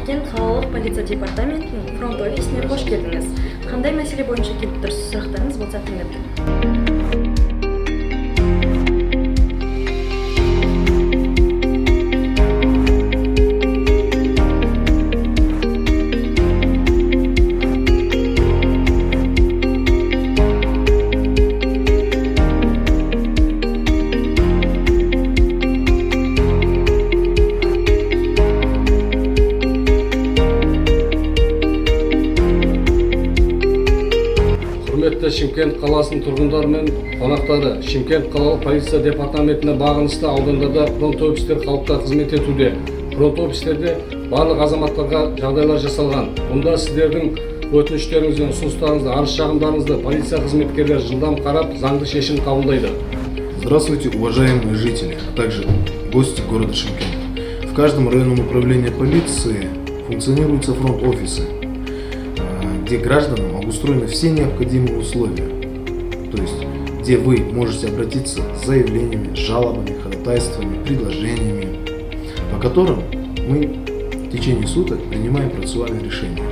Шымкент қалалық полиция департаментінің фронт офисіне қош келдіңіз. Қандай мәселе бойынша келіп тұрсыз, сұрақтарыңыз болса тыңдап. Құрметті Шымкент қаласының тұрғындары мен қонақтары, Шымкент қалалық полиция департаментіне бағынысты аудандарда фронт офистер халыққа қызмет етуде. Фронт офистерде барлық азаматтарға жағдайлар жасалған. Мұнда сіздердің өтініштеріңізді, ұсыныстарыңызды, арыз-шағымдарыңызды полиция қызметкерлері жылдам қарап, заңды шешім қабылдайды. Здравствуйте, уважаемые жители, а также гости города Шымкент. В каждом районном управлении полиции функционируются фронт-офисы, где гражданам обустроены все необходимые условия, то есть где вы можете обратиться с заявлениями, жалобами, ходатайствами, предложениями, по которым мы в течение суток принимаем процессуальное решение.